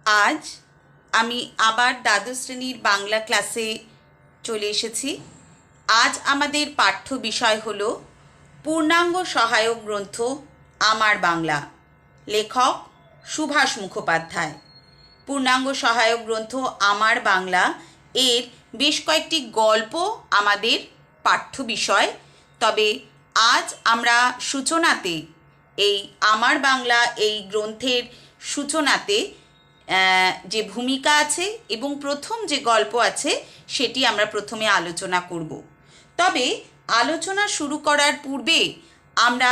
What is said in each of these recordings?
আজ আমি আবার দ্বাদশ শ্রেণীর বাংলা ক্লাসে চলে এসেছি। আজ আমাদের পাঠ্য বিষয় হল পূর্ণাঙ্গ সহায়ক গ্রন্থ আমার বাংলা, লেখক সুভাষ মুখোপাধ্যায়। পূর্ণাঙ্গ সহায়ক গ্রন্থ আমার বাংলা এর বেশ কয়েকটি গল্প আমাদের পাঠ্য বিষয়। তবে আজ আমরা সূচনাতে এই আমার বাংলা এই গ্রন্থের সূচনাতে যে ভূমিকা আছে এবং প্রথম যে গল্প আছে সেটি আমরা প্রথমে আলোচনা করব। তবে আলোচনা শুরু করার পূর্বে আমরা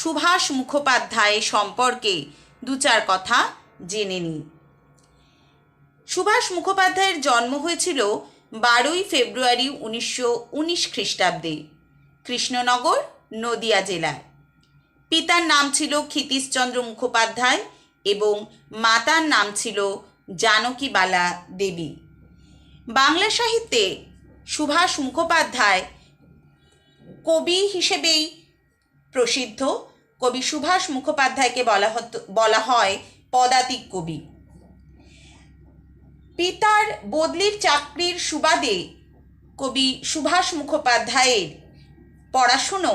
সুভাষ মুখোপাধ্যায় সম্পর্কে দু চার কথা জেনে নিই। সুভাষ মুখোপাধ্যায়ের জন্ম হয়েছিল 12ই ফেব্রুয়ারি 1919 খ্রিস্টাব্দে কৃষ্ণনগর, নদিয়া জেলায়। পিতার নাম ছিল ক্ষিতীশচন্দ্র মুখোপাধ্যায় এবং মাতার নাম ছিল জানকীবালা দেবী। বাংলা সাহিত্যে সুভাষ মুখোপাধ্যায় কবি হিসেবেই প্রসিদ্ধ। কবি সুভাষ মুখোপাধ্যায়কে বলা হয় পদাতিক কবি। পিতার বদলির চাকরির সুবাদে কবি সুভাষ মুখোপাধ্যায়ের পড়াশুনো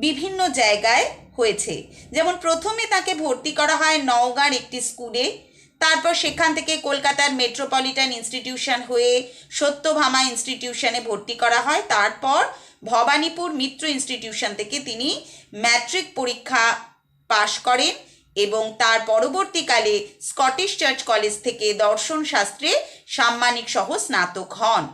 বিভিন্ন জায়গায় হয়েছে। যেমন প্রথমে তাকে ভর্তি করা হয় নওগাঁর একটি স্কুলে, তারপর সেখান থেকে কলকাতার মেট্রোপলিটন ইনস্টিটিউশন হয়ে সত্যভামা ইনস্টিটিউশনে ভর্তি করা হয়। তারপর ভবানীপুর মিত্র ইনস্টিটিউশন থেকে তিনি ম্যাট্রিক পরীক্ষা পাশ করেন এবং তার পরবর্তীকালে স্কটিশ চার্চ কলেজ থেকে দর্শন শাস্ত্রে সাম্মানিক সহ স্নাতক হন।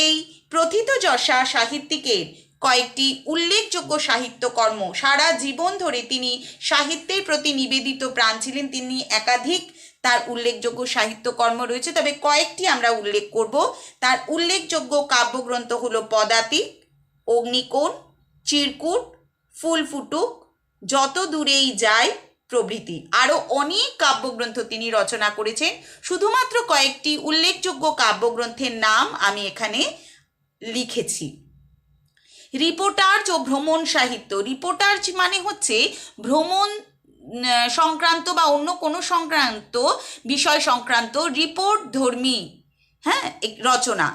এই প্রথিতযশা সাহিত্যিকের কয়েকটি উল্লেখযোগ্য সাহিত্যকর্ম, সারা জীবন ধরে তিনি সাহিত্যের প্রতি নিবেদিত প্রাণ ছিলেন। তিনি একাধিক তার উল্লেখযোগ্য সাহিত্যকর্ম রয়েছে, তবে কয়েকটি আমরা উল্লেখ করব। তার উল্লেখযোগ্য কাব্যগ্রন্থ হলো পদাতিক, অগ্নিকোণ, চিরকুট, ফুল ফুটুক, যত দূরেই যায় প্রভৃতি। আরও অনেক কাব্যগ্রন্থ তিনি রচনা করেছেন। শুধুমাত্র কয়েকটি উল্লেখযোগ্য কাব্যগ্রন্থের নাম আমি এখানে লিখেছি। রিপোর্টার্জ ও ভ্রমণ সাহিত্য। রিপোর্টার্জ মানে হচ্ছে ভ্রমণ সংক্রান্ত বা অন্য কোনো সংক্রান্ত বিষয় সংক্রান্ত রিপোর্ট ধর্মী রচনা।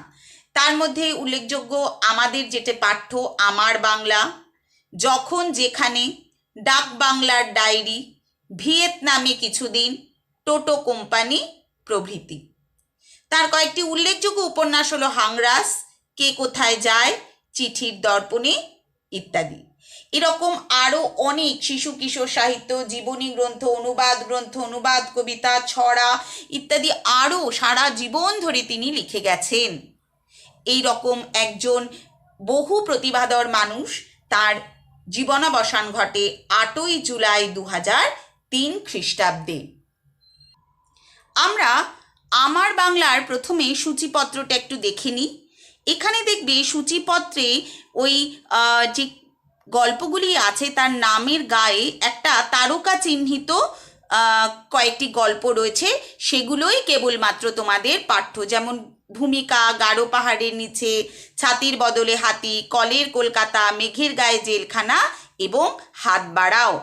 তার মধ্যে উল্লেখযোগ্য আমাদের যেটা পাঠ্য আমার বাংলা, যখন যেখানে, ডাক বাংলার ডায়েরি, ভিয়েতনামে কিছুদিন, টোটো কোম্পানি প্রভৃতি। তার কয়েকটি উল্লেখযোগ্য উপন্যাস হলো হাংরাস, কে কোথায় যায়, চিঠির দর্পণে ইত্যাদি। এরকম আরও অনেক শিশু কিশোর সাহিত্য, জীবনী গ্রন্থ, অনুবাদ কবিতা, ছড়া ইত্যাদি আরও সারা জীবন ধরে তিনি লিখে গেছেন। এই রকম একজন বহু প্রতিভাধর মানুষ। তার জীবনাবসান ঘটে 8ই জুলাই 2003 খ্রিস্টাব্দে। আমরা আমার বাংলার প্রথমে সূচিপত্রটা একটু দেখে নিই। এখানে দেখবে সূচিপত্রে ওই যে গল্পগুলি আছে তার নামের গায়ে একটা তারকা চিহ্নিত কয়েকটি গল্প রয়েছে, সেগুলোই কেবলমাত্র তোমাদের পাঠ্য। যেমন ভূমিকা, গাঢ় পাহাড়ের নিচে, ছাতির বদলে হাতি, কলের কলকাতা, মেঘের গায়ে জেলখানা এবং হাত বাড়াও।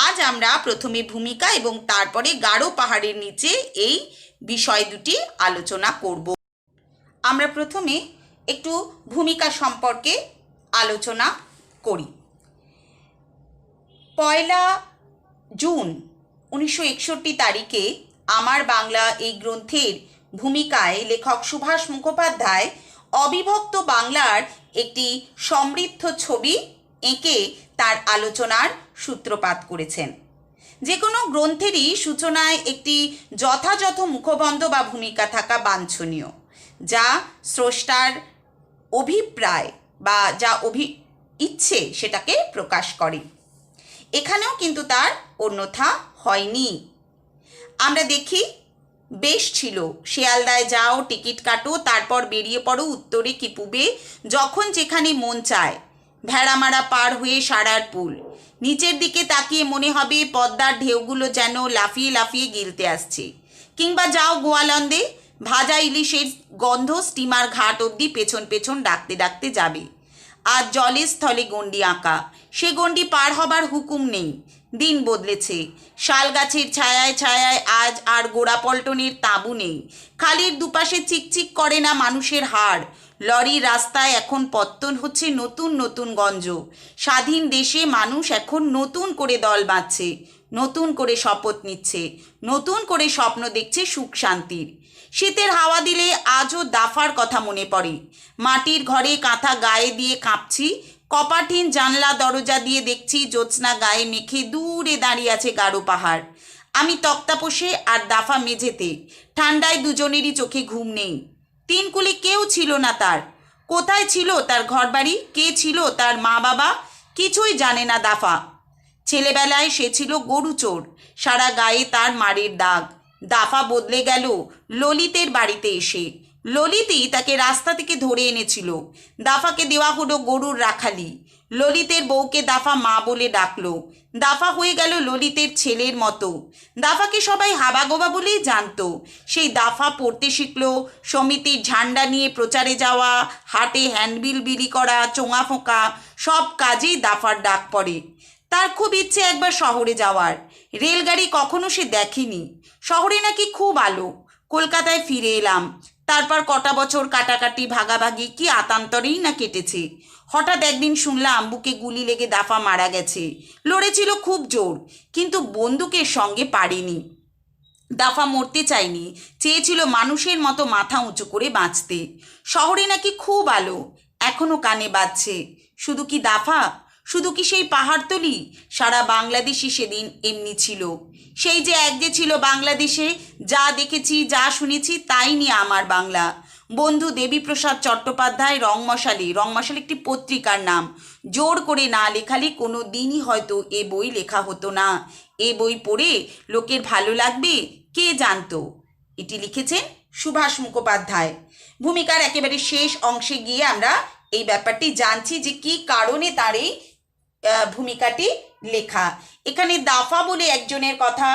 আজ আমরা প্রথমে ভূমিকা এবং তারপরে গাঢ় পাহাড়ের নিচে এই বিষয় দুটি আলোচনা করব। আমরা প্রথমে একটু ভূমিকা সম্পর্কে আলোচনা করি। 1 জুন 1961 তারিখে আমার বাংলা এই গ্রন্থের ভূমিকায় লেখক সুভাষ মুখোপাধ্যায় অবিভক্ত বাংলার একটি সমৃদ্ধ ছবি এঁকে তার আলোচনার সূত্রপাত করেছেন। যে কোনো গ্রন্থেরই সূচনায় একটি যথাযথ মুখবন্ধ বা ভূমিকা থাকা বাঞ্ছনীয়, যা স্রষ্টার অভিপ্রায় বা যা ইচ্ছে সেটাকে প্রকাশ করে। এখানেও কিন্তু তার অন্যথা হয়নি। আমরা দেখি, বেশ ছিল, শিয়ালদায় যাও, টিকিট কাটো, তারপর বেরিয়ে পড়ো উত্তরে কি পূবে, যখন যেখানে মন চায়, ভেড়ামারা পার হয়ে সারার পুল, নিচের দিকে তাকিয়ে মনে হবে পদ্মার ঢেউগুলো যেন লাফিয়ে লাফিয়ে গিলতে আসছে। কিংবা যাও গোয়ালন্দে, ভাজা ইলিশের গন্ধ স্টিমার ঘাট অবধি পেছন পেছন ডাকতে ডাকতে যাবে। আজ জলের স্থলে গণ্ডি আঁকা, সে গণ্ডি পার হবার হুকুম নেই, দিন বদলেছে। শাল গাছের ছায়ায় ছায়ায় আজ আর গোড়াপল্টনের তাঁবু নেই। খালির দুপাশে চিকচিক করে না মানুষের হাড়। লরির রাস্তায় এখন পত্তন হচ্ছে নতুন নতুন গঞ্জ। স্বাধীন দেশে মানুষ এখন নতুন করে দল বাঁধছে, নতুন করে শপথ নিচ্ছে, নতুন করে স্বপ্ন দেখছে সুখ শান্তির। শীতের হাওয়া দিলে আজও দাফার কথা মনে পড়ে। মাটির ঘরে কাঁথা গায়ে দিয়ে কাঁপছি, কপাটিন জানলা দরজা দিয়ে দেখছি জ্যোৎস্না গায়ে মেখে দূরে দাঁড়িয়ে আছে গাঢ় পাহাড়। আমি তক্তাপোষে আর দাফা মেঝেতে। ঠান্ডায় দুজনেরই চোখে ঘুম নেই। তিনকুলি কেউ ছিল না তার। কোথায় ছিল তার ঘরবাড়ি, কে ছিল তার মা বাবা, কিছুই জানে না দাফা। ছেলেবেলায় সে ছিল গরু চোর, সারা গায়ে তার মারের দাগ। দাফা বদলে গেল ললিতের বাড়িতে এসে। ললিতই তাকে রাস্তা থেকে ধরে এনেছিল। দাফাকে দেওয়া হলো গরুর রাখালি। ললিতের বউকে দাফা মা বলে ডাকলো। দাফা হয়ে গেল ললিতের ছেলের মতো। দাফাকে সবাই হাবাগোবা বলেই জানতো। সেই দাফা পড়তে শিখলো, সমিতির ঝান্ডা নিয়ে প্রচারে যাওয়া, হাটে হ্যান্ডবিল বিলি করা, চোঙা ফোঁকা, সব কাজেই দাফার ডাক পড়ে। তার খুব ইচ্ছে একবার শহরে যাওয়ার। রেলগাড়ি কখনো সে দেখেনি। শহরে নাকি খুব আলো। কলকাতায় ফিরে এলাম। তারপর কটা বছর কাটাকাটি ভাগাভাগি কি আতান্তরেই না কেটেছে। হঠাৎ একদিন শুনলাম বুকে গুলি লেগে দাফা মারা গেছে। লড়েছিল খুব জোর, কিন্তু বন্দুকের সঙ্গে পারেনি। দাফা মরতে চায়নি, চেয়েছিল মানুষের মতো মাথা উঁচু করে বাঁচতে। শহরে নাকি খুব আলো, এখনও কানে বাজছে। শুধু কি দাফা, শুধু কি সেই পাহাড়তলি? সারা বাংলাদেশই সেদিন এমনি ছিল। সেই যে এক যে ছিল বাংলাদেশে, যা দেখেছি যা শুনেছি তাই নিয়ে আমার বাংলা। বন্ধু দেবীপ্রসাদ চট্টোপাধ্যায় রংমশালি, রংমশালি একটি পত্রিকার নাম। জোর করে না লেখালে কোনো দিনই হয়তো এ বই লেখা হতো না। এ বই পড়ে লোকের ভালো লাগবে কে জানতো। এটি লিখেছেন সুভাষ মুখোপাধ্যায়। ভূমিকার একেবারে শেষ অংশে গিয়ে আমরা এই ব্যাপারটি জানছি যে কী কারণে তার এই ভূমিকাটি লেখা। এখানে দাফা বলে একজনের কথা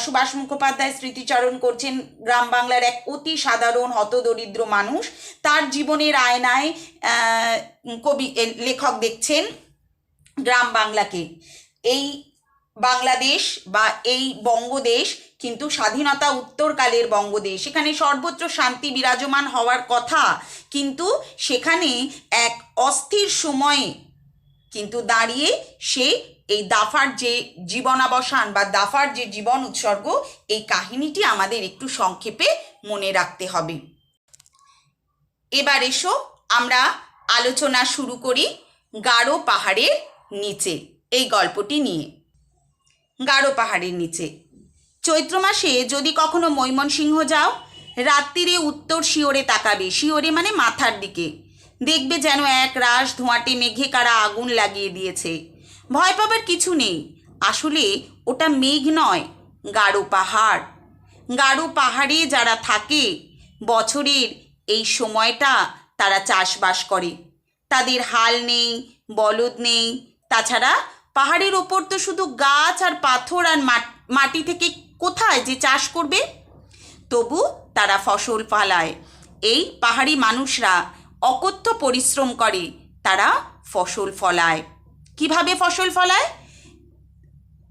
সুভাষ মুখোপাধ্যায় স্মৃতিচারণ করছেন। গ্রাম বাংলার এক অতি সাধারণ হতদরিদ্র মানুষ। তার জীবনের আয়নায় কবি লেখক দেখছেন গ্রাম বাংলাকে। এই বাংলাদেশ বা এই বঙ্গদেশ কিন্তু স্বাধীনতা উত্তরকালের বঙ্গদেশ। সেখানে সর্বত্র শান্তি বিরাজমান হওয়ার কথা, কিন্তু সেখানে এক অস্থির সময়ে কিন্তু দাঁড়িয়ে সে এই দাফার যে জীবনাবসান বা দাফার যে জীবন উৎসর্গ, এই কাহিনীটি আমাদের একটু সংক্ষেপে মনে রাখতে হবে। এবার এসো আমরা আলোচনা শুরু করি গাঢ় পাহাড়ের নিচে এই গল্পটি নিয়ে। গাঢ় পাহাড়ের নিচে। চৈত্র মাসে যদি কখনো ময়মনসিংহ যাও, রাত্রিরে উত্তর শিওরে তাকাবে। শিওরে মানে মাথার দিকে। দেখবে যেন এক রাশ ধোঁয়াটে মেঘে কারা আগুন লাগিয়ে দিয়েছে। ভয় পাবার কিছু নেই। আসলে ওটা মেঘ নয়, গাঢ় পাহাড়। গাঢ় পাহাড়ে যারা থাকে বছরের এই সময়টা তারা চাষবাস করে। তাদের হাল নেই, বলদ নেই। তাছাড়া পাহাড়ের ওপর তো শুধু গাছ আর পাথর আর মাটি থেকে কোথায় যে চাষ করবে। তবু তারা ফসল ফলায়। এই পাহাড়ি মানুষরা অকথ্য পরিশ্রম করে, তারা ফসল ফলায়। কিভাবে ফসল ফলায়?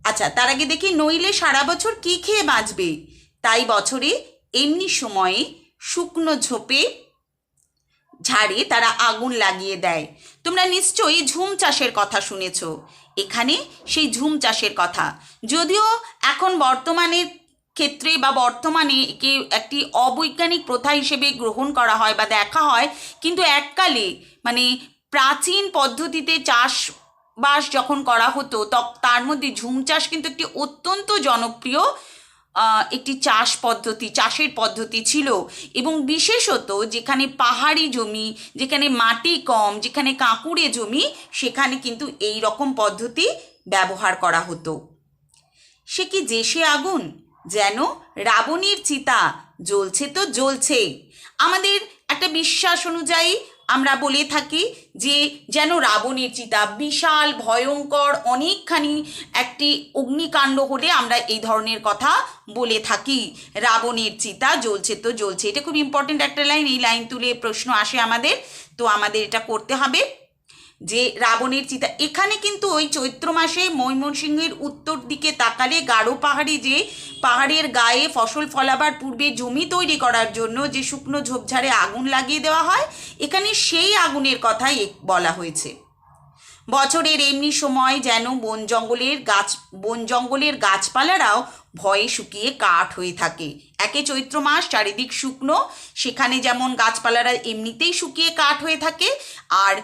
আচ্ছা, তার আগে দেখি নইলে সারা বছর কি খেয়ে বাঁচবে। তাই বছরে এমনি সময়ে শুকনো ঝোপে ঝাড়ে তারা আগুন লাগিয়ে দেয়। তোমরা নিশ্চয়ই ঝুম চাষের কথা শুনেছ। এখানে সেই ঝুম চাষের কথা, যদিও এখন বর্তমানের ক্ষেত্রে বা বর্তমানে একে একটি অবৈজ্ঞানিক প্রথা হিসেবে গ্রহণ করা হয় বা দেখা হয়, কিন্তু এককালে মানে প্রাচীন পদ্ধতিতে চাষবাস যখন করা হতো তার মধ্যে ঝুম চাষ কিন্তু একটি অত্যন্ত জনপ্রিয় একটি চাষের পদ্ধতি ছিল। এবং বিশেষত যেখানে পাহাড়ি জমি, যেখানে মাটি কম, যেখানে কাঁকুড়ে জমি, সেখানে কিন্তু এই রকম পদ্ধতি ব্যবহার করা হতো। সে কি যে সে আগুন, যেন রাবণীর চিতা, জ্বলছে তো জ্বলছেই। আমাদের একটা বিশ্বাস অনুযায়ী আমরা বলে থাকি যে যেন রাবণের চিতা, বিশাল ভয়ঙ্কর অনেকখানি একটি অগ্নিকাণ্ড হলে আমরা এই ধরনের কথা বলে থাকি। রাবণের চিতা জ্বলছে তো জ্বলছে, এটা খুব ইম্পর্টেন্ট একটা লাইন। এই লাইন তুলে প্রশ্ন আসে আমাদের, তো আমাদের এটা করতে হবে। যে রাবণের চিতা, এখানে কিন্তু ওই চৈত্র মাসে ময়মনসিংহের উত্তর দিকে তাকালে গারো পাহাড়ে যে পাহাড়ের গায়ে ফসল ফলাবার পূর্বে জমি তৈরি করার জন্য যে শুকনো ঝোপঝাড়ে আগুন লাগিয়ে দেওয়া হয়, এখানে সেই আগুনের কথাই বলা হয়েছে। বছরের এমনি সময় যেন বন জঙ্গলের গাছপালারাও ভয়ে শুকিয়ে কাঠ হয়ে থাকে। একে চৈত্র মাস, চারিদিক শুকনো, সেখানে যেমন গাছপালারা এমনিতেই শুকিয়ে কাঠ হয়ে থাকে। আর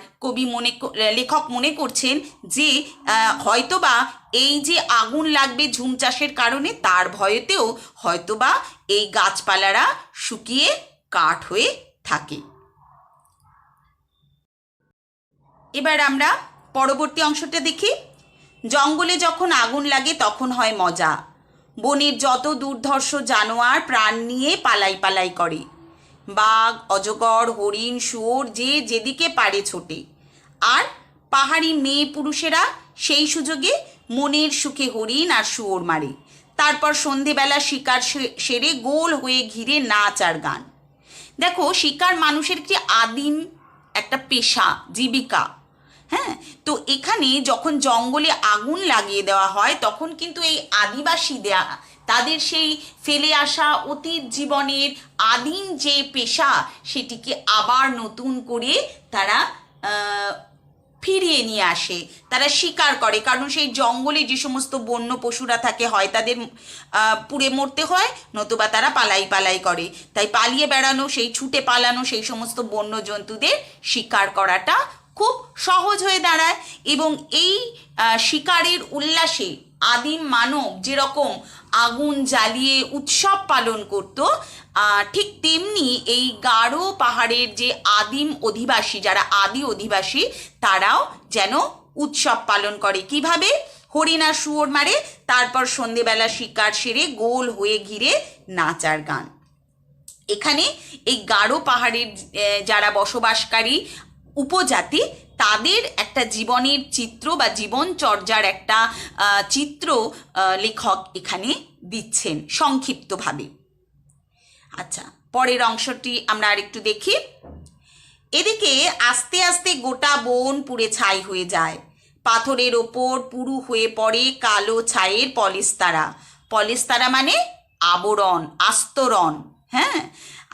লেখক মনে করছেন যে হয়তোবা এই যে আগুন লাগবে ঝুম চাষের কারণে, তার ভয়েতেও হয়তোবা এই গাছপালারা শুকিয়ে কাঠ হয়ে থাকে। এবার আমরা পরবর্তী অংশটা দেখি। জঙ্গলে যখন আগুন লাগে তখন হয় মজা। বনের যত দুর্ধর্ষ জানোয়ার প্রাণ নিয়ে পালাই পালাই করে। বাঘ, অজগর, হরিণ, শুয়োর যে যেদিকে পারে ছোটে। আর পাহাড়ি মেয়ে পুরুষেরা সেই সুযোগে মনের সুখে হরিণ আর শুয়োর মারে। তারপর সন্ধেবেলা শিকার সেরে গোল হয়ে ঘিরে নাচ আর গান। দেখো, শিকার মানুষের কি আদিম একটা পেশা, জীবিকা। হ্যাঁ, তো এখানে যখন জঙ্গলে আগুন লাগিয়ে দেওয়া হয় তখন কিন্তু এই আদিবাসীরা তাদের সেই ফেলে আসা অতীত জীবনের আদিম যে পেশা সেটিকে আবার নতুন করে তারা ফিরিয়ে নিয়ে আসে। তারা শিকার করে, কারণ সেই জঙ্গলে যে সমস্ত বন্য পশুরা থাকে হয় তাদের পুড়ে মরতে হয়, নতুবা তারা পালাই পালাই করে। তাই পালিয়ে বেড়ানো, সেই ছুটে পালানো, সেই সমস্ত বন্য জন্তুদের শিকার করাটা খুব সহজ হয়ে দাঁড়ায়। এবং এই শিকারের উল্লাসে আদিম মানব যেরকম আগুন জ্বালিয়ে উৎসব পালন করত, ঠিক তেমনি এই গারো পাহাড়ের যে আদিম অধিবাসী, যারা আদি অধিবাসী, তারাও যেন উৎসব পালন করে। কিভাবে? হরিণ আর শুয়োর মারে, তারপর সন্ধেবেলা শিকার সেরে গোল হয়ে ঘিরে নাচ আর গান। এখানে এই গারো পাহাড়ের যারা বসবাসকারী উপজাতি, তাদের একটা জীবনের চিত্র বা জীবনচর্যার একটা চিত্র লেখক এখানে দিচ্ছেন সংক্ষিপ্তভাবে। আচ্ছা, পরের অংশটি আমরা আরেকটু দেখি। এদিকে আস্তে আস্তে গোটা বন পুড়ে ছাই হয়ে যায়। পাথরের ওপর পুরু হয়ে পড়ে কালো ছাইয়ের পলেস্তারা। পলেস্তারা মানে আবরণ, আস্তরণ। হ্যাঁ,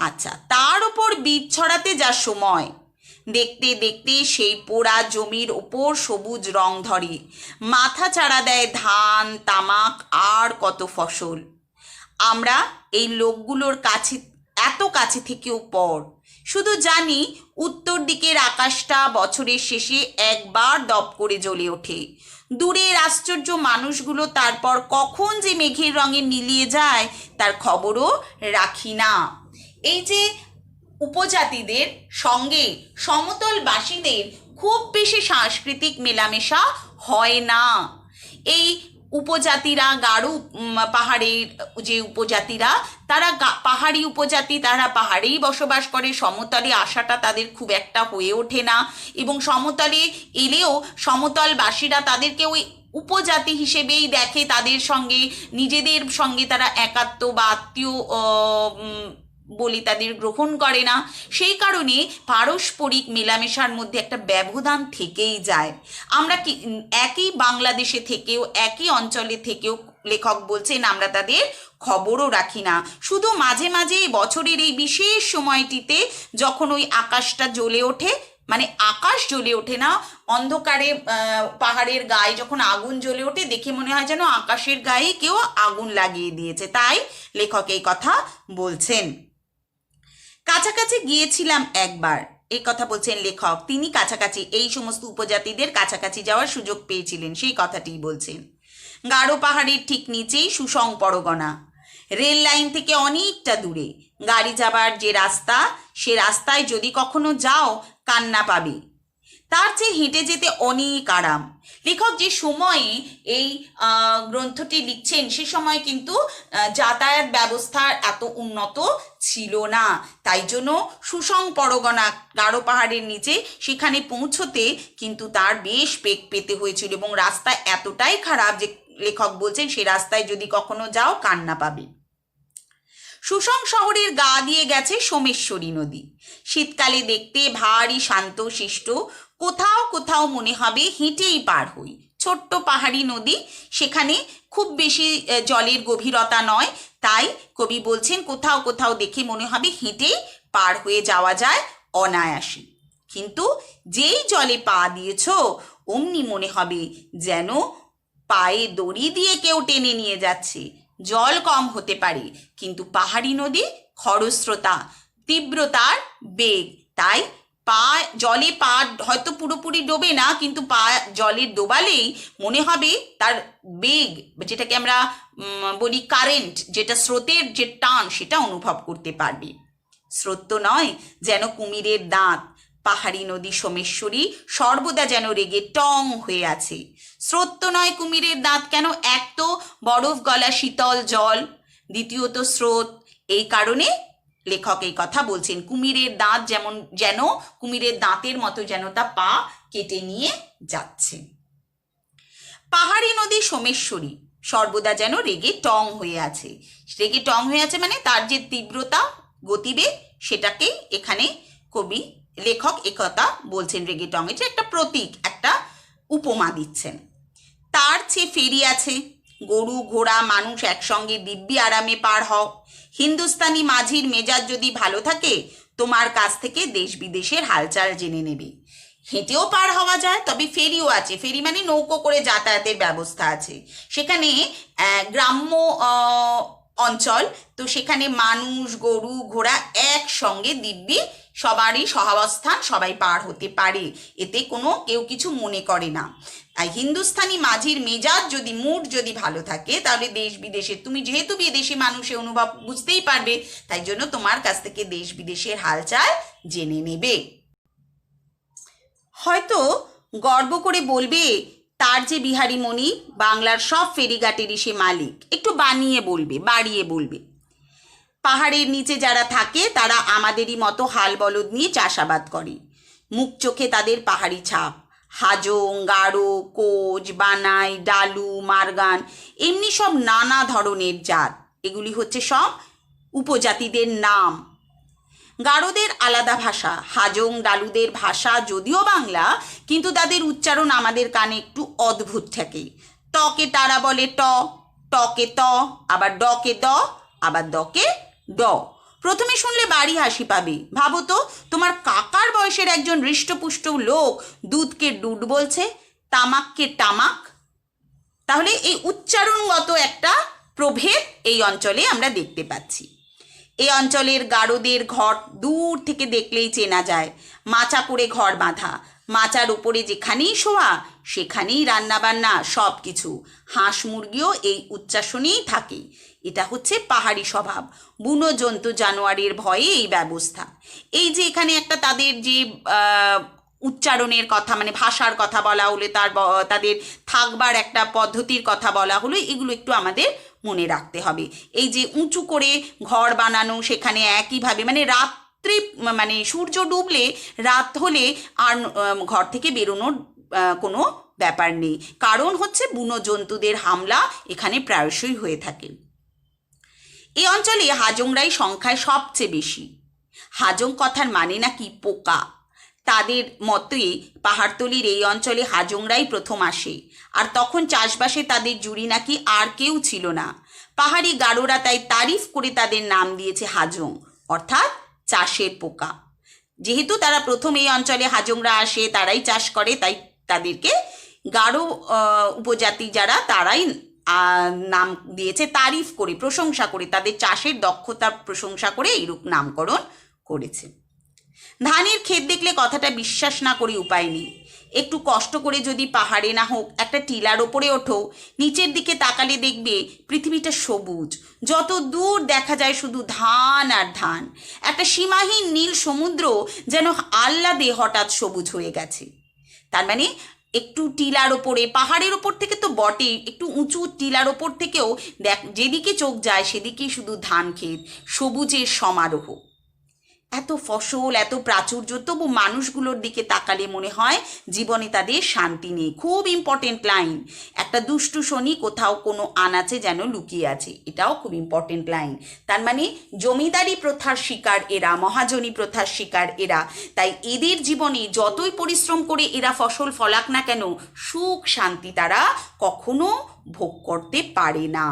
আচ্ছা, তার ওপর বীজ ছড়াতে যা সময়, দেখতে দেখতে সেই পোড়া জমির ওপর সবুজ রং ধরে। মাথা চাড়া দেয় ধান, তামাক আর কত ফসল। আমরা এই লোকগুলোর কাছে, এত কাছে থেকেও পর, শুধু জানি উত্তর দিকের আকাশটা বছরের শেষে একবার দপ করে জ্বলে ওঠে। দূরের আশ্চর্য মানুষগুলো তারপর কখন যে মেঘের রঙে মিলিয়ে যায় তার খবরও রাখি না। এই যে উপজাতিদের সঙ্গে সমতলবাসীদের খুব বেশি সাংস্কৃতিক মেলামেশা হয় না। এই উপজাতিরা, গারো পাহাড়ের যে উপজাতিরা, তারা পাহাড়ি উপজাতি, তারা পাহাড়েই বসবাস করে। সমতলে আসাটা তাদের খুব একটা হয়ে ওঠে না, এবং সমতলে এলেও সমতলবাসীরা তাদেরকে ওই উপজাতি হিসেবেই দেখে। তাদের সঙ্গে, নিজেদের সঙ্গে তারা একাত্ম বা আত্মীয় বলে তাদের গ্রহণ করে না। সেই কারণে পারস্পরিক মেলামেশার মধ্যে একটা ব্যবধান থেকেই যায়। আমরা কি একই বাংলাদেশে থেকেও, একই অঞ্চলে থেকেও, লেখক বলছেন, আমরা তাদের খবরও রাখি না। শুধু মাঝে মাঝে বছরের এই বিশেষ সময়টিতে যখন ওই আকাশটা জ্বলে ওঠে, মানে আকাশ জ্বলে ওঠে না, অন্ধকারে পাহাড়ের গায়ে যখন আগুন জ্বলে ওঠে, দেখে মনে হয় যেন আকাশের গায়ে কেউ আগুন লাগিয়ে দিয়েছে। তাই লেখক এই কথা বলছেন। কাছাকাছি গিয়েছিলাম একবার, এই কথা বলছেন লেখক। তিনি কাছাকাছি, এই সমস্ত উপজাতিদের কাছাকাছি যাওয়ার সুযোগ পেয়েছিলেন, সেই কথাটিই বলছেন। গারো পাহাড়ের ঠিক নিচেই সুসং পরগনা। রেল লাইন থেকে অনেকটা দূরে। গাড়ি যাবার যে রাস্তা, সে রাস্তায় যদি কখনো যাও কান্না পাবে। তার চেয়ে হেঁটে যেতে অনেক আরাম। লেখক যে সময়ে এই গ্রন্থটি লিখছেন সে সময় কিন্তু যাতায়াত ব্যবস্থার এত উন্নত ছিল না। তাই জন্য সুসং পরগনা, গারো পাহাড়ের নিচে, সেখানে পৌঁছতে কিন্তু তার বেশ বেগ পেতে হয়েছিল, এবং রাস্তা এতটাই খারাপ যে লেখক বলছেন সে রাস্তায় যদি কখনো যাও কান্না পাবে। সুসং শহরের গা দিয়ে গেছে সোমেশ্বরী নদী। শীতকালে দেখতে ভারী শান্ত শিষ্ট, কোথাও কোথাও মনে হবে হেঁটেই পার হই। ছোট্ট পাহাড়ি নদী, সেখানে খুব বেশি জলের গভীরতা নয়, তাই কবি বলছেন কোথাও কোথাও দেখে মনে হবে হেঁটেই পার হয়ে যাওয়া যায় অনায়াসে। কিন্তু যেই জলে পা দিয়েছ অমনি মনে হবে যেন পায়ে দড়ি দিয়ে কেউ টেনে নিয়ে যাচ্ছে। জল কম হতে পারে, কিন্তু পাহাড়ি নদী খরস্রোতা, তীব্রতার বেগ, তাই জলে পা হয়তো পুরোপুরি ডোবে না, কিন্তু পা জলে ডোবালেই মনে হবে তার বেগ, যেটাকে আমরা বলি কারেন্ট, যেটা স্রোতের যে টান, সেটা অনুভব করতে পারবে। স্রোত তো নয়, যেন কুমিরের দাঁত। পাহাড়ি নদী সোমেশ্বরী সর্বদা যেন রেগে টং হয়ে আছে। স্রোত তো নয়, কুমিরের দাঁত কেন? এক তো বরফ গলা শীতল জল, দ্বিতীয়ত স্রোত। এই কারণে লেখক এই কথা বলছেন, কুমিরের দাঁত যেন কুমিরের দাঁতের মতো যেন তা পা কেটে নিয়ে যাচ্ছে। পাহাড়ি নদী সোমেশ্বরী সর্বদা যেন রেগে টং হয়ে আছে। রেগে টং হয়ে আছে মানে তার যে তীব্রতা, গতিবেগ, সেটাকেই এখানে লেখক একথা বলছেন, রেগে টং। এটা একটা প্রতীক, একটা উপমা দিচ্ছেন। তার চেয়ে ফেরি আছে, গরু ঘোড়া মানুষ একসঙ্গে দিব্যি আরামে পার হও। হিন্দুস্তানি মাঝির মেজাজ যদি ভালো থাকে, তোমার কাছ থেকে দেশ বিদেশের হালচাল জেনে নেবে। হেঁটেও পার হওয়া যায়, তবে ফেরিও আছে। ফেরি মানে নৌকো করে যাতায়াতের ব্যবস্থা আছে। সেখানে গ্রাম্য অঞ্চল, তো সেখানে মানুষ গরু ঘোড়া একসঙ্গে দিব্যি সবারই সহাবস্থান, সবাই পার হতে পারে, এতে কেউ কিছু মনে করে না। তাই হিন্দুস্তানি মাঝির মেজাজ মুড যদি ভালো থাকে, তাহলে দেশ বিদেশে, তুমি যেহেতু বিদেশি মানুষে অনুভব বুঝতেই পারবে, তাই জন্য তোমার কাছ থেকে দেশ বিদেশের হালচাল জেনে নেবে। হয়তো গর্ব করে বলবে তার যে বিহারী মণি বাংলার সব ফেরিঘাটেরই সে মালিক। একটু বাড়িয়ে বলবে। পাহাড়ের নিচে যারা থাকে তারা আমাদেরই মতো হাল বলদ নিয়ে চাষাবাদ করে। মুখ চোখে তাদের পাহাড়ি ছাপ। হাজং, গারো, কোচ, বানাই, ডালু, মারগান, এমনি সব নানা ধরনের জাত। এগুলি হচ্ছে সব উপজাতিদের নাম। গারোদের আলাদা ভাষা, হাজং ডালুদের ভাষা যদিও বাংলা, কিন্তু তাদের উচ্চারণ আমাদের কানে একটু অদ্ভুত থাকে। টকে তারা বলে ট, টকে ত, আবার ডকে দ, আবার দকে ড। প্রথমে শুনলে বাড়ি হাসি পাবে। ভাবো তো, তোমার কাকার বয়সের একজন হৃষ্টপুষ্ট লোক দুধকে ডুড বলছে, তামাককে টামাক। তাহলে এই উচ্চারণগত একটা প্রভেদ এই অঞ্চলে আমরা দেখতে পাচ্ছি। এই অঞ্চলের গারোদের ঘর দূর থেকে দেখলেই চেনা যায়। মাচা করে ঘর বাঁধা, মাচার উপরে যেখানেই শোয়া সেখানেই রান্নাবান্না, সব কিছু। হাঁস মুরগিও এই উচ্চাসনেই থাকে। এটা হচ্ছে পাহাড়ি স্বভাব। বুনো জন্তু জানোয়ারের ভয়ে এই ব্যবস্থা। এই যে এখানে একটা তাদের যে উচ্চারণের কথা, মানে ভাষার কথা বলা হলে, তাদের থাকবার একটা পদ্ধতির কথা বলা হলো, এগুলো একটু আমাদের মনে রাখতে হবে। এই যে উঁচু করে ঘর বানানো, সেখানে একইভাবে মানে রাত্রি, মানে সূর্য ডুবলে রাত হলে আর ঘর থেকে বেরোনোর কোনো ব্যাপার নেই। কারণ হচ্ছে বুনো জন্তুদের হামলা এখানে প্রায়শই হয়ে থাকে। এই অঞ্চলে হাজংরাই সংখ্যায় সবচেয়ে বেশি। হাজং কথার মানে নাকি পোকা। তাদের মতে পাহাড়তলির এই অঞ্চলে হাজংরাই প্রথম আসে, আর তখন চাষবাসে তাদের জুড়ি নাকি আর কেউ ছিল না। পাহাড়ি গারোরা তাই তারিফ করে তাদের নাম দিয়েছে হাজং, অর্থাৎ চাষের পোকা। যেহেতু তারা প্রথম এই অঞ্চলে হাজংরা আসে, তারাই চাষ করে, তাই তাদেরকে গারো উপজাতি যারা, তারাই নাম দিয়েছে তারিফ করে, প্রশংসা করে, তাদের চাষের দক্ষতার প্রশংসা করে এইরূপ নামকরণ করেছে। ধানের ক্ষেত দেখলে কথাটা বিশ্বাস না করে উপায় নেই। একটু কষ্ট করে যদি পাহাড়ে না হোক একটা টিলার ওপরে ওঠো, নিচের দিকে তাকালে দেখবে পৃথিবীটা সবুজ। যত দূর দেখা যায় শুধু ধান আর ধান। একটা সীমাহীন নীল সমুদ্র যেন আহ্লাদে হঠাৎ সবুজ হয়ে গেছে। তার মানে একটু টিলার ওপরে, পাহাড়ের ওপর থেকে তো বটেই, একটু উঁচু টিলার ওপর থেকেও যেদিকে চোখ যায় সেদিকেই শুধু ধান ক্ষেত, সবুজের সমারোহ। এত ফসল, এত প্রাচুর্য, তবু মানুষগুলোর দিকে তাকালে মনে হয় জীবনে তাদের শান্তি নেই। খুব ইম্পর্টেন্ট লাইন। একটা দুষ্টু শনি কোথাও কোনো আনাচে যেন লুকিয়ে আছে, এটাও খুব ইম্পর্টেন্ট লাইন। তার মানে জমিদারি প্রথার শিকার এরা, মহাজনী প্রথার শিকার এরা, তাই এদের জীবনে যতই পরিশ্রম করে এরা ফসল ফলাক না কেন, সুখ শান্তি তারা কখনো ভোগ করতে পারে না।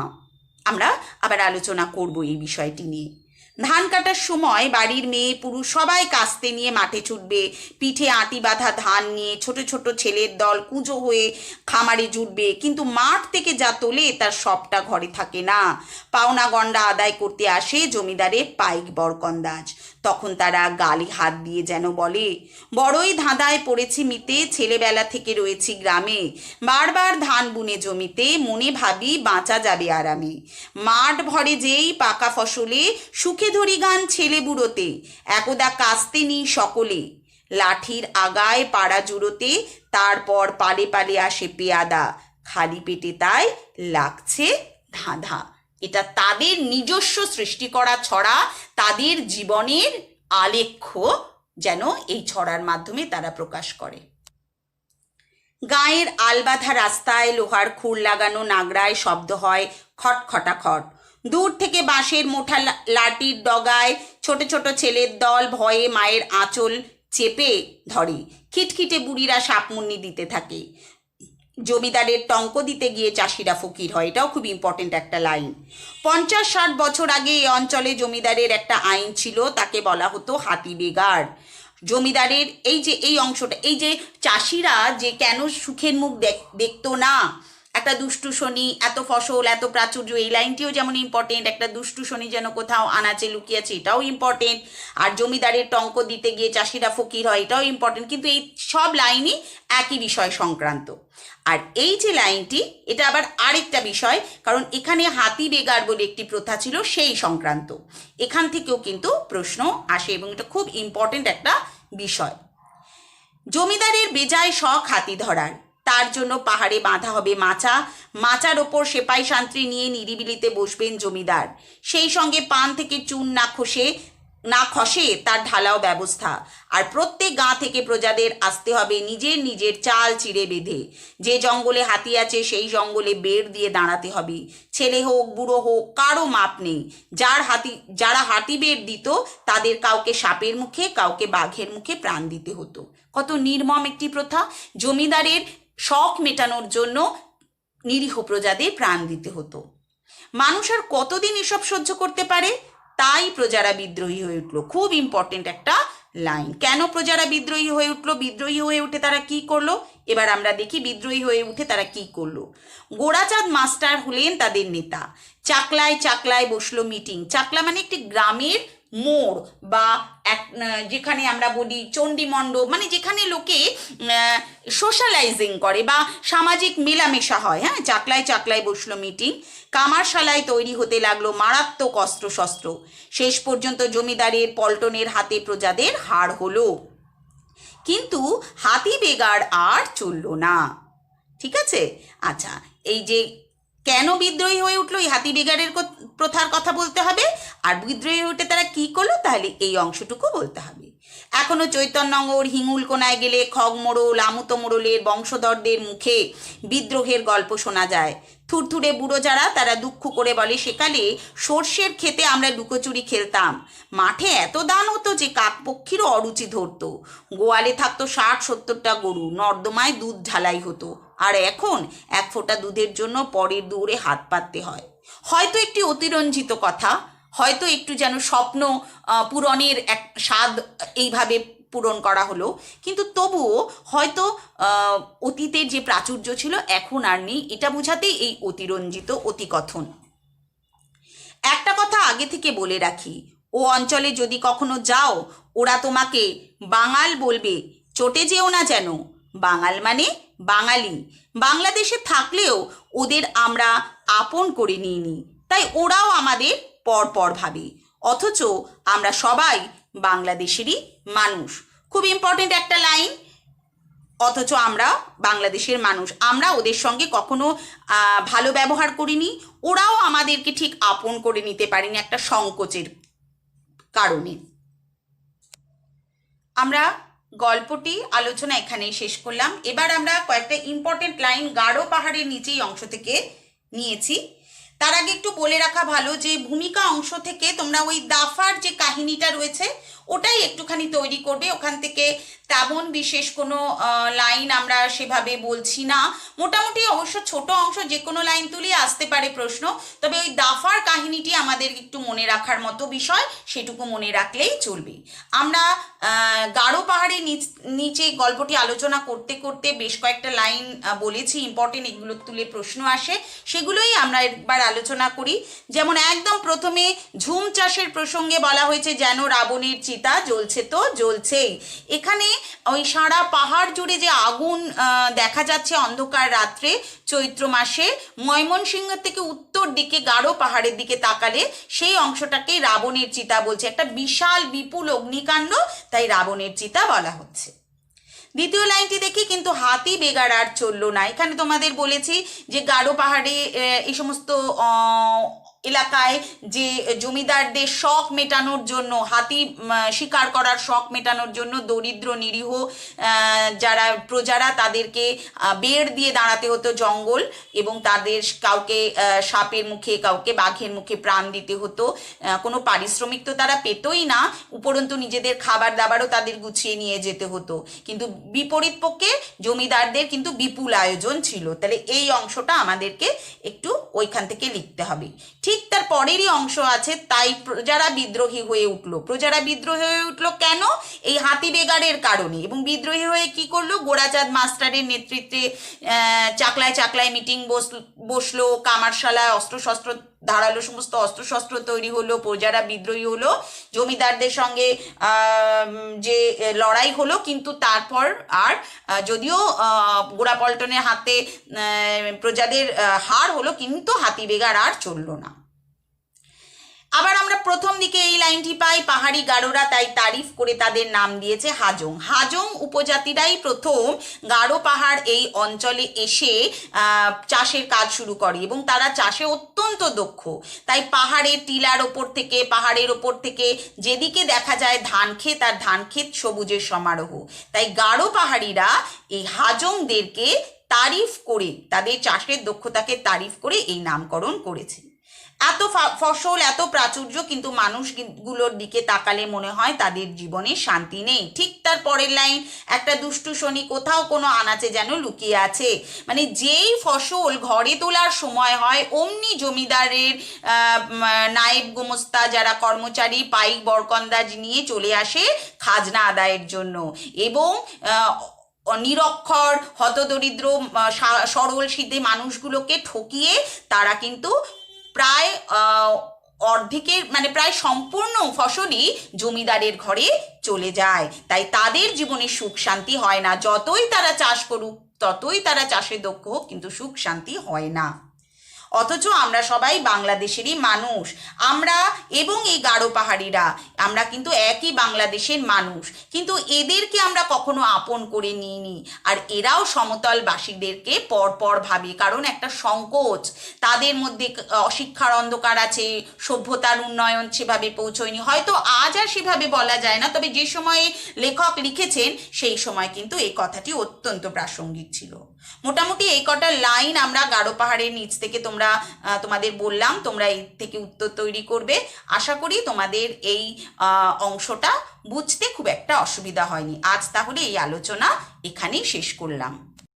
আমরা আবার আলোচনা করব এই বিষয়টি নিয়ে। ধান কাটার সময় বাড়ির মেয়ে পুরুষ সবাই কাস্তে নিয়ে মাঠে ছুটবে, পিঠে আঁটি বাঁধা ধান নিয়ে ছোট ছোট ছেলের দল কুঁজো হয়ে খামারে জুটবে, কিন্তু মাঠ থেকে যা তোলে তার সবটা ঘরে থাকে না। পাওনা গন্ডা আদায় করতে আসে জমিদারের পাইক বরকন্দাজ। তখন তারা গালে হাত দিয়ে যেন বলে, বড়ই ধাঁধায় পড়েছি মিতে, ছেলেবেলা থেকে রয়েছি গ্রামে, বারবার ধান বুনে জমিতে, মনে ভাবি বাঁচা যাবে আরামে। মাঠ ভরে যেই পাকা ফসলে, সুখে ধরি গান ছেলে বুড়োতে, একদা কাস্তে নিই সকলে, লাঠির আগায় পাড়া জুড়োতে, তারপর পালে পালে আসে পেয়াদা, খালি পেটে তাই লাগছে ধাঁধা। এটা তাদের নিজস্ব সৃষ্টি করা ছড়া, তাদের জীবনের আলেখ্য যেন এই ছড়ার মাধ্যমে তারা প্রকাশ করে। গাঁয়ের আলবাধা রাস্তায় লোহার খুর লাগানো নাগড়ায় শব্দ হয় খট খটাখট। দূর থেকে বাঁশের মোটা লাঠির ডগায় ছোট ছোট ছেলের দল ভয়ে মায়ের আঁচল চেপে ধরে। খিটখিটে বুড়িরা সাপমুন্নি দিতে থাকে। জমিদারের টঙ্ক দিতে গিয়ে চাষিরা ফকির হয়, এটাও খুব ইম্পর্টেন্ট একটা লাইন। 50-60 বছর আগে এই অঞ্চলে জমিদারের একটা আইন ছিল, তাকে বলা হতো হাতি বেগার। জমিদারের এই অংশটা, এই যে চাষিরা যে কেন সুখের মুখ দেখতো না, একটা দুষ্টু শনি, এত ফসল, এত প্রাচুর্য, এই লাইনটিও যেমন ইম্পর্টেন্ট। একটা দুষ্টু শনি যেন কোথাও আনাচে লুকিয়ে আছে, এটাও ইম্পর্টেন্ট। আর জমিদারের টঙ্ক দিতে গিয়ে চাষিরা ফকির হয়, এটাও ইম্পর্টেন্ট। কিন্তু এই সব লাইনই একই বিষয় সংক্রান্ত। আর এই যে লাইনটি, এটা আবার আরেকটা বিষয়, কারণ এখানে হাতি বেগার বলে একটি প্রথা ছিল, সেই সংক্রান্ত। এখান থেকেও কিন্তু প্রশ্ন আসে এবং এটা খুব ইম্পর্টেন্ট একটা বিষয়। জমিদারের বেজায় শখ হাতি ধরার, তার জন্য পাহাড়ে বাঁধা হবে মাচা, মাচার ওপর সেপাই শান্তি নিয়ে নিরিবিলিতে বসবেন জমিদার। সেই সঙ্গে পান থেকে চুন না খসে তার ঢালাও ব্যবস্থা। আর প্রত্যেক গাঁ থেকে প্রজাদের আসতে হবে নিজের নিজের চাল চিড়ে বেঁধে। যে জঙ্গলে হাতি আছে সেই জঙ্গলে বেড় দিয়ে দাঁড়াতে হবে। ছেলে হোক বুড়ো হোক কারো মাপ নেই। যারা হাতি বেড় দিত তাদের কাউকে সাপের মুখে, কাউকে বাঘের মুখে প্রাণ দিতে হতো। কত নির্মম একটি প্রথা! জমিদারের শখ মেটানোর জন্য নিরীহ প্রজাদের প্রাণ দিতে হতো। মানুষ আর কতদিন এসব সহ্য করতে পারে? তাই প্রজারা বিদ্রোহী হয়ে উঠল। খুব ইম্পর্টেন্ট একটা লাইন। কেন প্রজারা বিদ্রোহী হয়ে উঠল? বিদ্রোহী হয়ে উঠে তারা কি করলো, এবার আমরা দেখি বিদ্রোহী হয়ে উঠে তারা কি করলো। গোড়াচাঁদ মাস্টার হলেন তাদের নেতা। চাকলায় চাকলায় বসলো মিটিং। চাকলা মানে একটি গ্রামের মোড় বা যেখানে আমরা বলি চণ্ডীমণ্ডপ, মানে যেখানে লোকে সোশ্যালাইজিং করে বা সামাজিক মেলামেশা হয়। হ্যাঁ, চাকলায় চাকলায় বসলো মিটিং। কামারশালায় তৈরি হতে লাগলো মারাত্মক অস্ত্রশস্ত্র। শেষ পর্যন্ত জমিদারের পল্টনের হাতে প্রজাদের হার হলো। কিন্তু হাতি বেগার আর চলল না। ঠিক আছে, আচ্ছা, এই যে কেন বিদ্রোহী হয়ে উঠলো, এই হাতি বেগারের প্রথার কথা বলতে হবে। আর বিদ্রোহী হয়ে উঠে তারা কি করলো, তাহলে এই অংশটুকু বলতে হবে। এখনো চৈতন্যনগর হিঙ্গুলকোনায় গেলে খগ মোড়ল, আমুত মোড়লের বংশধরদের মুখে বিদ্রোহের গল্প শোনা যায়। থুরথুরে বুড়ো যারা, তারা দুঃখ করে বলে, সেকালে সর্ষের ক্ষেতে আমরা লুকোচুরি খেলতাম। মাঠে এত দান হতো যে কাকপক্ষীরও অরুচি ধরতো। গোয়ালে থাকতো 60-70টা গরু, নর্দমায় দুধ ঢালাই হতো। আর এখন 1 ফোঁটা দুধের জন্য পরের দুয়ারে হাত পাততে হয়। হয়তো একটি অতিরঞ্জিত কথা, হয়তো একটু যেন স্বপ্ন পূরণের এক স্বাদ এইভাবে পূরণ করা হলো, কিন্তু তবুও হয়তো অতীতের যে প্রাচুর্য ছিল এখন আর নেই, এটা বোঝাতেই এই অতিরঞ্জিত অতিকথন। একটা কথা আগে থেকে বলে রাখি, ও অঞ্চলে যদি কখনো যাও, ওরা তোমাকে বাঙাল বলবে, চটে যেও না যেন। বাঙাল মানে বাঙালি। বাংলাদেশে থাকলেও ওদের আমরা আপন করে নিইনি, তাই ওরাও আমাদের পর ভাবে, অথচ আমরা সবাই বাংলাদেশেরই মানুষ। খুব ইম্পর্টেন্ট একটা লাইন। অথচ আমরা বাংলাদেশের মানুষ, আমরা ওদের সঙ্গে কখনো ভালো ব্যবহার করিনি, ওরাও আমাদেরকে ঠিক আপন করে নিতে পারেনি একটা সংকোচের কারণে। আমরা গল্পটি আলোচনা এখানেই শেষ করলাম। এবার আমরা কয়েকটা ইম্পর্টেন্ট লাইন গাঢ় পাহাড়ের নিচেই অংশ থেকে নিয়েছি। তার আগে একটু বলে রাখা ভালো যে ভূমিকা অংশ থেকে তোমরা ওই দাফার যে কাহিনীটা রয়েছে ওটাই একটুখানি তৈরি করবে। ওখান থেকে তেমন বিশেষ কোনো লাইন আমরা সেভাবে বলছি না, মোটামুটি অবশ্য ছোট অংশ যে কোনো লাইন তুলিয়ে আসতে পারে প্রশ্ন, তবে ওই দাফার কাহিনীটি আমাদের একটু মনে রাখার মতো বিষয়, সেটুকু মনে রাখলেই চলবে। আমরা গাঢ় পাহাড়ের নিচে গল্পটি আলোচনা করতে করতে বেশ কয়েকটা লাইন বলেছি ইম্পর্টেন্ট, এগুলো তুলে প্রশ্ন আসে, সেগুলোই আমরা একবার আলোচনা করি। যেমন একদম প্রথমে ঝুম চাষের প্রসঙ্গে বলা হয়েছে যেন রাবণের চিতা জ্বলছে তো জ্বলছেই। এখানে ওই সারা পাহাড় জুড়ে যে আগুন দেখা যাচ্ছে অন্ধকার রাত্রে চৈত্র মাসে ময়মনসিংহ থেকে উত্তর দিকে গাঢ় পাহাড়ের দিকে তাকালে সেই অংশটাকে রাবণের চিতা বলছে, একটা বিশাল বিপুল অগ্নিকাণ্ড, তাই রাবণের চিতা বলা হচ্ছে। দ্বিতীয় লাইনটি দেখি, কিন্তু হাতি বেগার আর চললো না। এখানে তোমাদের বলেছি যে গাঢ় পাহাড়ে এই সমস্ত এলাকায় যে জমিদারদের শখ মেটানোর জন্য, হাতি শিকার করার শখ মেটানোর জন্য দরিদ্র নিরীহ যারা প্রজারা তাদেরকে বেড় দিয়ে দাঁড়াতে হতো জঙ্গল, এবং তাদের কাউকে সাপের মুখে কাউকে বাঘের মুখে প্রাণ দিতে হতো। কোনো পারিশ্রমিক তো তারা পেতই না, উপরন্তু নিজেদের খাবার দাবারও তাদের গুছিয়ে নিয়ে যেতে হতো। কিন্তু বিপরীত পক্ষে জমিদারদের কিন্তু বিপুল আয়োজন ছিল। তাহলে এই অংশটা আমাদেরকে একটু ওইখান থেকে লিখতে হবে। ঠিক তার পরেরই অংশ আছে, তাই প্রজারা বিদ্রোহী হয়ে উঠলো। প্রজারা বিদ্রোহী হয়ে উঠলো কেন? এই হাতি বেগারের কারণে। এবং বিদ্রোহী হয়ে কি করলো? গোরাচাঁদ মাস্টারের নেতৃত্বে চাকলায় চাকলায় মিটিং বসলো, কামারশালায় অস্ত্রশস্ত্র ধারালো সমস্ত অস্ত্রশস্ত্র তৈরি হলো, প্রজারা বিদ্রোহী হলো, জমিদারদের সঙ্গে যে লড়াই হলো। কিন্তু তারপর আর যদিও গোড়াপল্টনের হাতে প্রজাদের হার হলো, কিন্তু হাতি বেগার আর চললো না। আবার আমরা প্রথম দিকে এই লাইনটি পাই, পাহাড়ি গাঢ়রা তাই তারিফ করে তাদের নাম দিয়েছে হাজং। হাজং উপজাতিরাই প্রথম গাঢ় পাহাড় এই অঞ্চলে এসে চাষের কাজ শুরু করে, এবং তারা চাষে অত্যন্ত দক্ষ। তাই পাহাড়ের টিলার ওপর থেকে, পাহাড়ের ওপর থেকে যেদিকে দেখা যায় ধান ক্ষেত আর ধান ক্ষেত সবুজের সমারোহ। তাই গাঢ় পাহাড়িরা এই হাজংদেরকে তারিফ করে, তাদের চাষের দক্ষতাকে তারিফ করে এই নামকরণ করেছে। এত ফসল, এত প্রাচুর্য, কিন্তু মানুষগুলোর দিকে তাকালে মনে হয় তাদের জীবনে শান্তি নেই। ঠিক তার পরের লাইন, একটা দুষ্টু শনি কোথাও কোনো আনাচে যেন লুকিয়ে আছে। মানে যেই ফসল ঘরে তোলার সময় হয় অমনি জমিদারের নায়েব গোমস্তা যারা কর্মচারী পাইক বরকন্দাজ নিয়ে চলে আসে খাজনা আদায়ের জন্য, এবং নিরক্ষর হতদরিদ্র সরল সিধে মানুষগুলোকে ঠকিয়ে তারা কিন্তু প্রায় অর্ধেকের মানে প্রায় সম্পূর্ণ ফসলই জমিদারের ঘরে চলে যায়। তাই তাদের জীবনে সুখ শান্তি হয় না, যতই তারা চাষ করুক, ততই তারা চাষে দক্ষ হোক, কিন্তু সুখ শান্তি হয় না। অথচ আমরা সবাই বাংলাদেশেরই মানুষ, আমরা এবং এই গাঢ় পাহাড়িরা আমরা কিন্তু একই বাংলাদেশের মানুষ, কিন্তু এদেরকে আমরা কখনো আপন করে নিইনি। আর এরাও সমতলবাসীদেরকে পরপর ভাবে, কারণ একটা সংকোচ, তাদের মধ্যে অশিক্ষার অন্ধকার আছে, সভ্যতার উন্নয়ন সেভাবে পৌঁছয়নি। হয়তো আজ আর সেভাবে বলা যায় না, তবে যে সময়ে লেখক লিখেছেন সেই সময় কিন্তু এই কথাটি অত্যন্ত প্রাসঙ্গিক ছিল। মোটামুটি এই কটা লাইন আমরা গাঢ় পাহাড়ের নিচ থেকে তোমাদের বললাম, তোমরা এর থেকে উত্তর তৈরি করবে। আশা করি তোমাদের এই অংশটা বুঝতে খুব একটা অসুবিধা হয়নি। আজ তাহলে এই আলোচনা এখানেই শেষ করলাম।